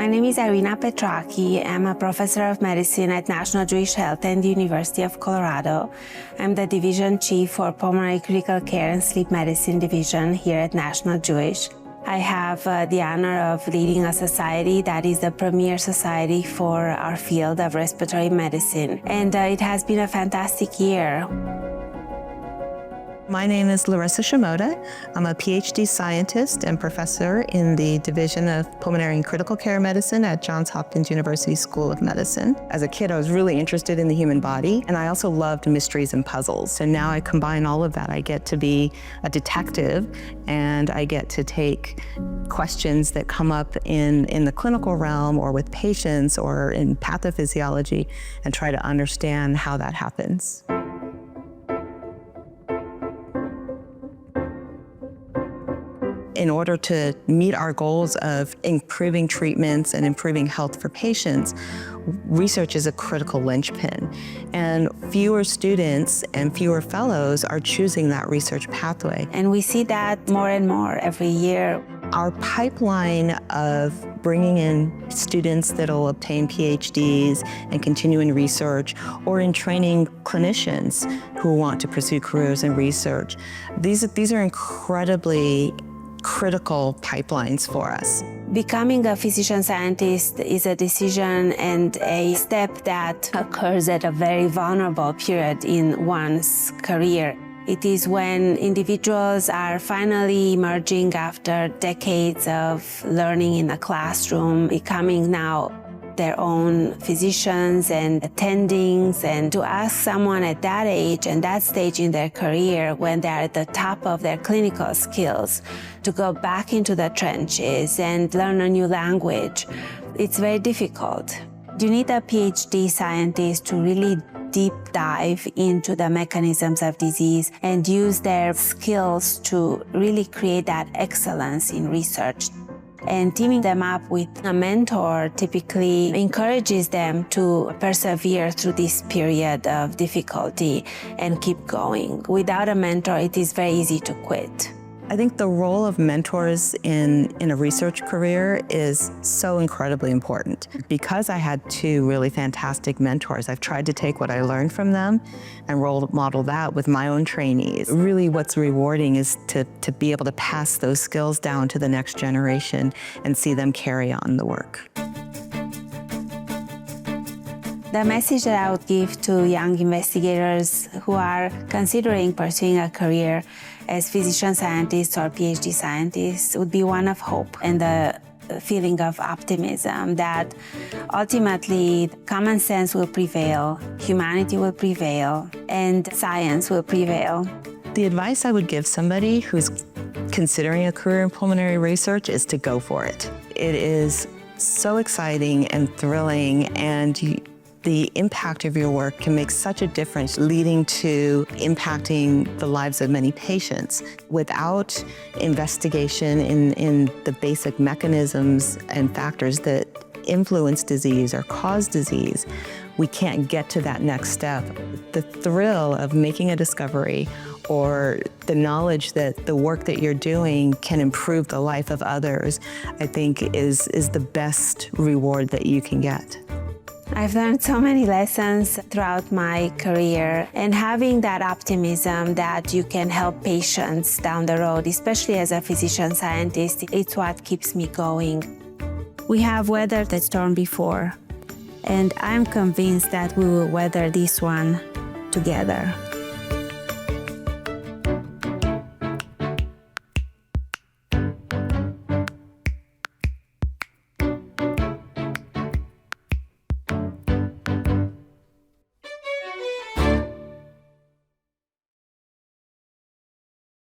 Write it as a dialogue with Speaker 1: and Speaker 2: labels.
Speaker 1: My name is Irina Petrache. I'm a professor of medicine at National Jewish Health and the University of Colorado. I'm the division chief for Pulmonary Critical Care and Sleep Medicine division here at National Jewish. I have the honor of leading a society that is the premier society for our field of respiratory medicine, and it has been a fantastic year.
Speaker 2: My name is Larissa Shimoda. I'm a PhD scientist and professor in the Division of Pulmonary and Critical Care Medicine at Johns Hopkins University School of Medicine. As a kid, I was really interested in the human body, and I also loved mysteries and puzzles. And now I combine all of that. I get to be a detective, and I get to take questions that come up in the clinical realm or with patients or in pathophysiology and try to understand how that happens. In order to meet our goals of improving treatments and improving health for patients, research is a critical linchpin. And fewer students and fewer fellows are choosing that research pathway.
Speaker 1: And we see that more and more every year.
Speaker 2: Our pipeline of bringing in students that will obtain PhDs and continue in research, or in training clinicians who want to pursue careers in research, these are incredibly critical pipelines for us.
Speaker 1: Becoming a physician scientist is a decision and a step that occurs at a very vulnerable period in one's career. It is when individuals are finally emerging after decades of learning in a classroom, becoming now their own physicians and attendings, and to ask someone at that age and that stage in their career when they're at the top of their clinical skills to go back into the trenches and learn a new language, it's very difficult. You need a PhD scientist to really deep dive into the mechanisms of disease and use their skills to really create that excellence in research. And teaming them up with a mentor typically encourages them to persevere through this period of difficulty and keep going. Without a mentor, it is very easy to quit.
Speaker 2: I think the role of mentors in a research career is so incredibly important. Because I had two really fantastic mentors, I've tried to take what I learned from them and role model that with my own trainees. Really what's rewarding is to be able to pass those skills down to the next generation and see them carry on the work.
Speaker 1: The message that I would give to young investigators who are considering pursuing a career as physician scientists or PhD scientists would be one of hope and the feeling of optimism that ultimately common sense will prevail, humanity will prevail, and science will prevail.
Speaker 2: The advice I would give somebody who's considering a career in pulmonary research is to go for it. It is so exciting and thrilling, and the impact of your work can make such a difference, leading to impacting the lives of many patients. Without investigation in the basic mechanisms and factors that influence disease or cause disease, we can't get to that next step. The thrill of making a discovery or the knowledge that the work that you're doing can improve the life of others, I think is the best reward that you can get.
Speaker 1: I've learned so many lessons throughout my career, and having that optimism that you can help patients down the road, especially as a physician scientist, it's what keeps me going. We have weathered the storm before, and I'm convinced that we will weather this one together.